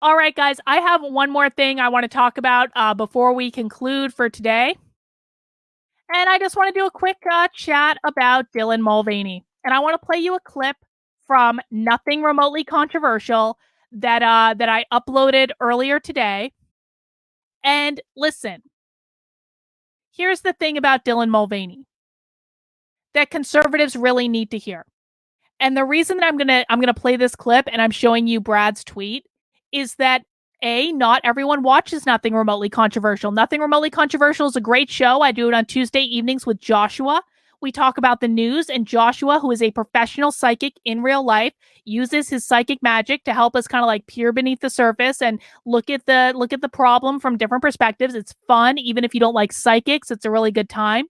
All right, guys, I have one more thing I want to talk about before we conclude for today. And I just want to do a quick chat about Dylan Mulvaney. And I want to play you a clip from Nothing Remotely Controversial that I uploaded earlier today. And listen, here's the thing about Dylan Mulvaney that conservatives really need to hear. And the reason that I'm gonna play this clip and I'm showing you Brad's tweet is that not everyone watches Nothing Remotely Controversial. Nothing Remotely Controversial is a great show. I do it on Tuesday evenings with Joshua. We talk about the news, and Joshua, who is a professional psychic in real life, uses his psychic magic to help us kind of like peer beneath the surface and look at the problem from different perspectives. It's fun, even if you don't like psychics. It's a really good time.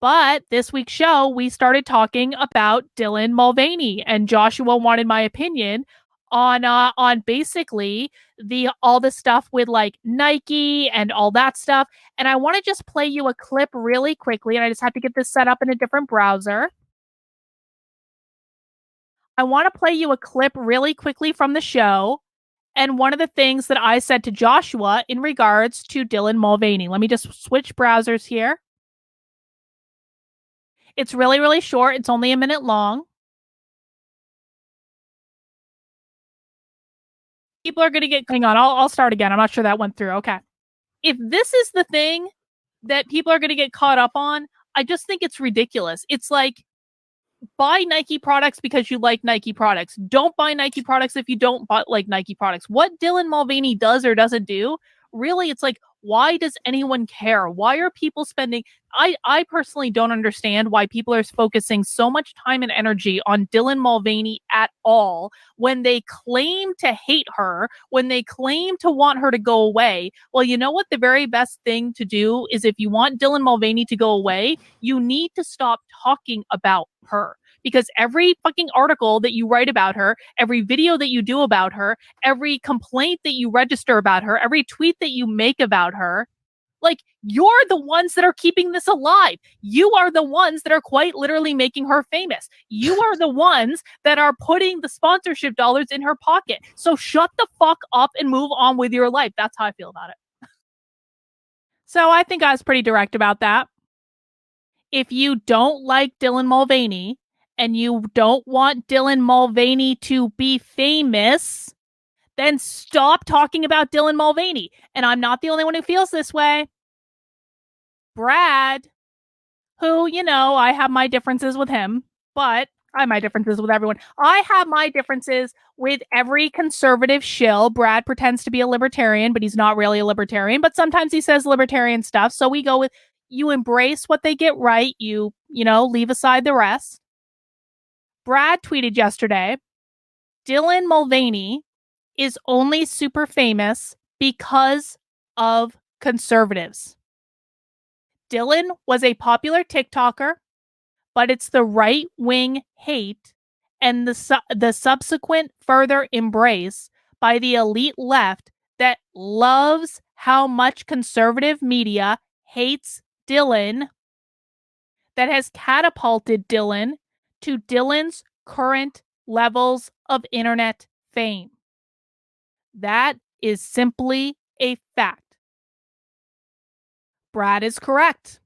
But this week's show, we started talking about Dylan Mulvaney, and Joshua wanted my opinion on basically the all the stuff with like Nike and all that stuff. And I want to just play you a clip really quickly, and I just have to get this set up in a different browser. I want to play you a clip really quickly from the show. And one of the things that I said to Joshua in regards to Dylan Mulvaney. Let me just switch browsers here. It's really, really short. It's only a minute long. People are going to get, hang on, I'll start again. I'm not sure that went through. Okay. If this is the thing that people are going to get caught up on, I just think it's ridiculous. It's like, buy Nike products because you like Nike products. Don't buy Nike products if you don't like Nike products. What Dylan Mulvaney does or doesn't do, really, it's like, why does anyone care? Why are people spending? I personally don't understand why people are focusing so much time and energy on Dylan Mulvaney at all when they claim to hate her, when they claim to want her to go away. Well, you know what? The very best thing to do is if you want Dylan Mulvaney to go away, you need to stop talking about her because every fucking article that you write about her, every video that you do about her, every complaint that you register about her, every tweet that you make about her, like you're the ones that are keeping this alive. You are the ones that are quite literally making her famous. You are the ones that are putting the sponsorship dollars in her pocket. So shut the fuck up and move on with your life. That's how I feel about it. So I think I was pretty direct about that. If you don't like Dylan Mulvaney and you don't want Dylan Mulvaney to be famous, then stop talking about Dylan Mulvaney. And I'm not the only one who feels this way. Brad, who, I have my differences with him, but I have my differences with everyone. I have my differences with every conservative shill. Brad pretends to be a libertarian, but he's not really a libertarian. But sometimes he says libertarian stuff. So we go with you embrace what they get right. Leave aside the rest. Brad tweeted yesterday, Dylan Mulvaney is only super famous because of conservatives. Dylan was a popular TikToker, but it's the right wing hate and the subsequent further embrace by the elite left that loves how much conservative media hates Dylan that has catapulted Dylan to Dylan's current levels of internet fame. That is simply a fact. Brad is correct.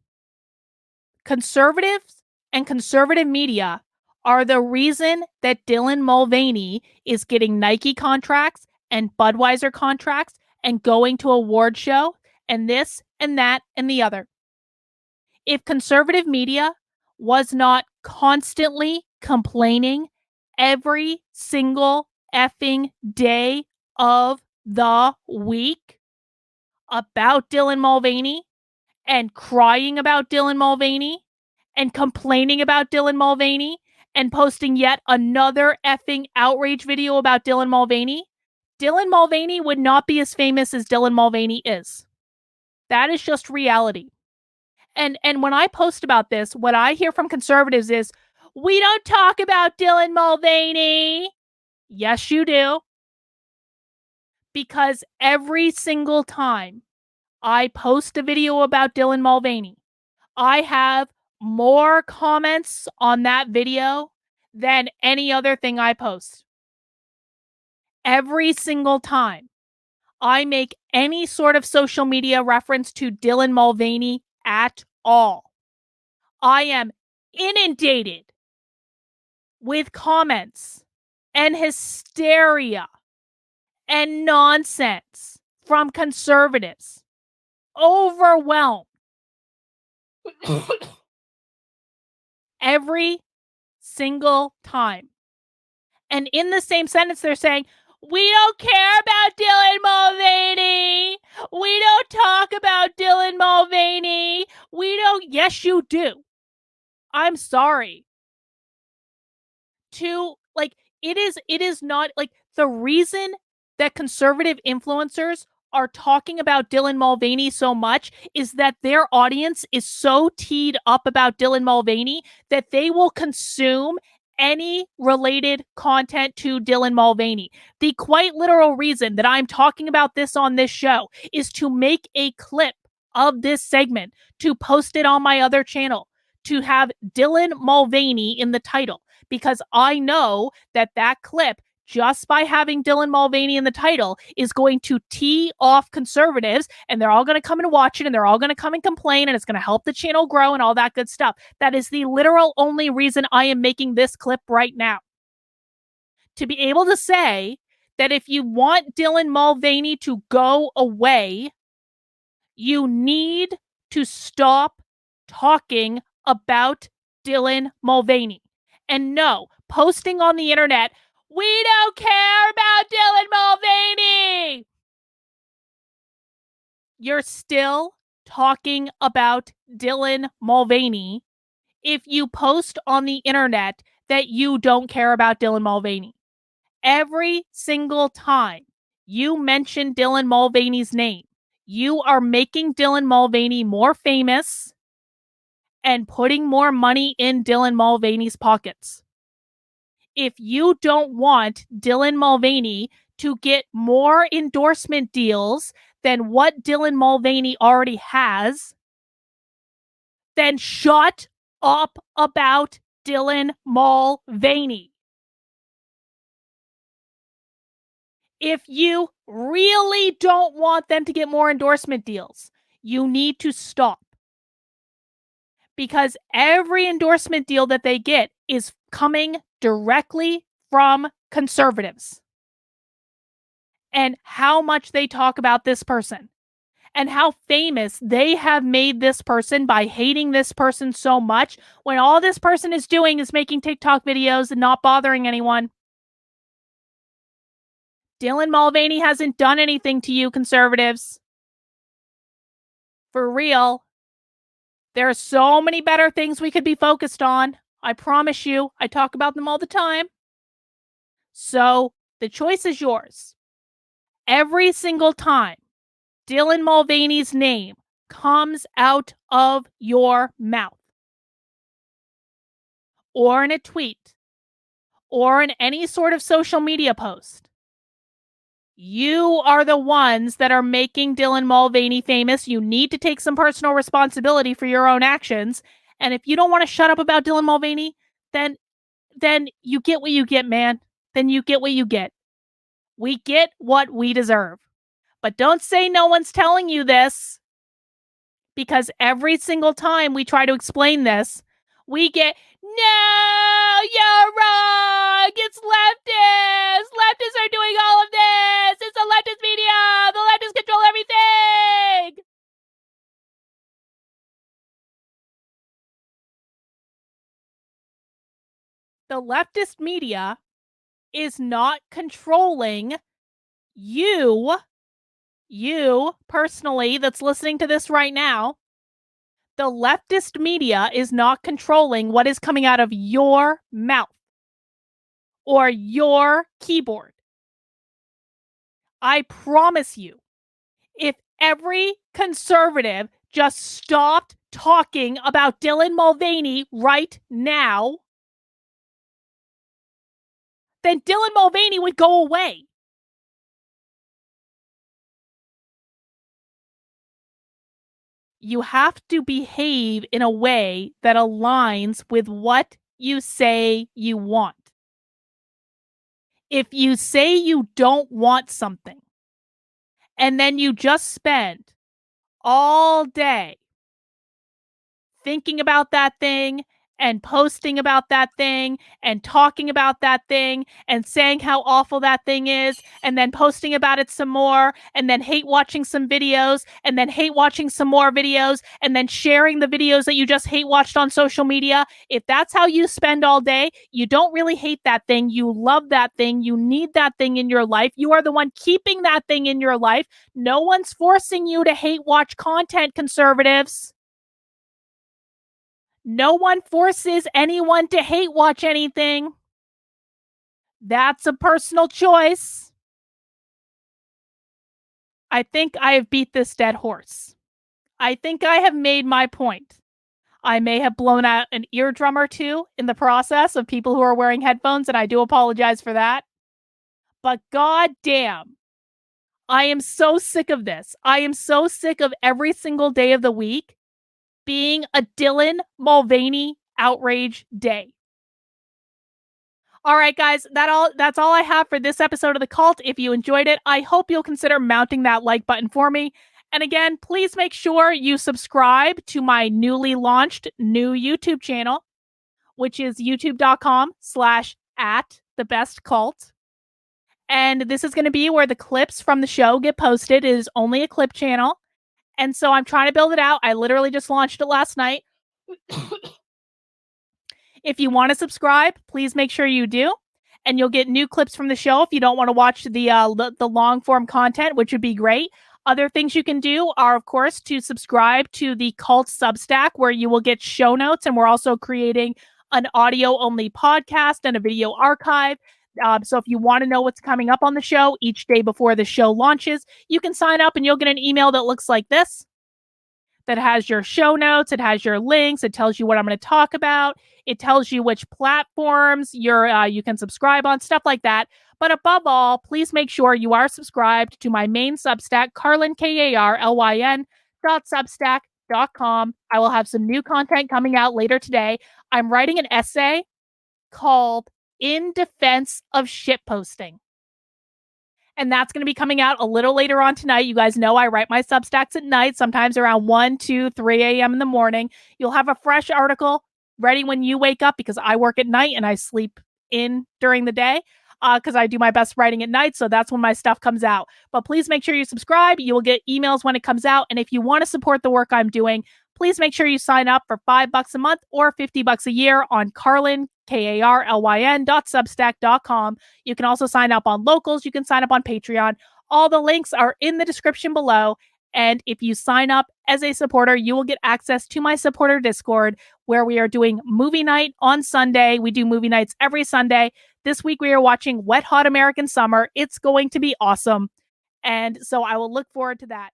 Conservatives and conservative media are the reason that Dylan Mulvaney is getting Nike contracts and Budweiser contracts and going to award show and this and that and the other. If conservative media was not constantly complaining every single effing day of the week about Dylan Mulvaney and crying about Dylan Mulvaney and complaining about Dylan Mulvaney and posting yet another effing outrage video about Dylan Mulvaney, Dylan Mulvaney would not be as famous as Dylan Mulvaney is. That is just reality. And when I post about this, what I hear from conservatives is, we don't talk about Dylan Mulvaney. Yes, you do. Because every single time I post a video about Dylan Mulvaney, I have more comments on that video than any other thing I post. Every single time I make any sort of social media reference to Dylan Mulvaney at all, I am inundated with comments and hysteria and nonsense from conservatives. Overwhelmed. Every single time. And in the same sentence, they're saying, we don't care about Dylan Mulvaney. We don't talk about Dylan Mulvaney. We don't. Yes, you do. I'm sorry. It is not like the reason that conservative influencers are talking about Dylan Mulvaney so much is that their audience is so teed up about Dylan Mulvaney that they will consume any related content to Dylan Mulvaney. The quite literal reason that I'm talking about this on this show is to make a clip of this segment, to post it on my other channel, to have Dylan Mulvaney in the title, because I know that that clip, just by having Dylan Mulvaney in the title, is going to tee off conservatives, and they're all going to come and watch it, and they're all going to come and complain, and it's going to help the channel grow and all that good stuff. That is the literal only reason I am making this clip right now. To be able to say that if you want Dylan Mulvaney to go away, you need to stop talking about Dylan Mulvaney. And no, posting on the internet, we don't care about Dylan Mulvaney. You're still talking about Dylan Mulvaney if you post on the internet that you don't care about Dylan Mulvaney. Every single time you mention Dylan Mulvaney's name, you are making Dylan Mulvaney more famous and putting more money in Dylan Mulvaney's pockets. If you don't want Dylan Mulvaney to get more endorsement deals than what Dylan Mulvaney already has, then shut up about Dylan Mulvaney. If you really don't want them to get more endorsement deals, you need to stop. Because every endorsement deal that they get is coming directly from conservatives. And how much they talk about this person. And how famous they have made this person by hating this person so much, when all this person is doing is making TikTok videos and not bothering anyone. Dylan Mulvaney hasn't done anything to you, conservatives. For real. There are so many better things we could be focused on. I promise you, I talk about them all the time. So the choice is yours. Every single time Dylan Mulvaney's name comes out of your mouth, or in a tweet, or in any sort of social media post, you are the ones that are making Dylan Mulvaney famous. You need to take some personal responsibility for your own actions. And if you don't want to shut up about Dylan Mulvaney, then you get what you get, man. Then you get what you get. We get what we deserve. But don't say no one's telling you this, because every single time we try to explain this, we get, no, you're wrong. It's leftists. Leftists are doing all of this. It's the leftist media. The leftists control everything. The leftist media is not controlling you personally that's listening to this right now. The leftist media is not controlling what is coming out of your mouth or your keyboard. I promise you, if every conservative just stopped talking about Dylan Mulvaney right now, then Dylan Mulvaney would go away. You have to behave in a way that aligns with what you say you want. If you say you don't want something and then you just spend all day thinking about that thing and posting about that thing and talking about that thing and saying how awful that thing is and then posting about it some more and then hate watching some videos and then hate watching some more videos and then sharing the videos that you just hate watched on social media. If that's how you spend all day, you don't really hate that thing. You love that thing. You need that thing in your life. You are the one keeping that thing in your life. No one's forcing you to hate watch content, conservatives. No one forces anyone to hate watch anything. That's a personal choice. I think I have beat this dead horse. I think I have made my point. I may have blown out an eardrum or two in the process of people who are wearing headphones, and I do apologize for that. But goddamn, I am so sick of this. I am so sick of every single day of the week being a Dylan Mulvaney outrage day. All right, guys, that's all I have for this episode of The Cult. If you enjoyed it, I hope you'll consider mounting that like button for me. And again, please make sure you subscribe to my newly launched new YouTube channel, which is youtube.com/@thebestcult. And this is going to be where the clips from the show get posted. It is only a clip channel. And so I'm trying to build it out. I literally just launched it last night. If you want to subscribe, please make sure you do. And you'll get new clips from the show if you don't want to watch the long form content, which would be great. Other things you can do are, of course, to subscribe to the Cult Substack, where you will get show notes. And we're also creating an audio only podcast and a video archive. So if you want to know what's coming up on the show each day before the show launches, you can sign up and you'll get an email that looks like this, that has your show notes, it has your links, it tells you what I'm going to talk about, it tells you which platforms you can subscribe on, stuff like that. But above all, please make sure you are subscribed to my main Substack, Karlyn, Karlyn.substack.com. I will have some new content coming out later today. I'm writing an essay called In Defense of Shitposting. And that's going to be coming out a little later on tonight. You guys know I write my Substacks at night, sometimes around 1, 2, 3 a.m. in the morning. You'll have a fresh article ready when you wake up, because I work at night and I sleep in during the day, because I do my best writing at night. So that's when my stuff comes out. But please make sure you subscribe. You will get emails when it comes out. And if you want to support the work I'm doing, please make sure you sign up for $5 a month or $50 a year on Karlyn, Karlyn.substack.com. You can also sign up on Locals. You can sign up on Patreon. All the links are in the description below. And if you sign up as a supporter, you will get access to my supporter Discord, where we are doing movie night on Sunday. We do movie nights every Sunday. This week we are watching Wet Hot American Summer. It's going to be awesome. And so I will look forward to that.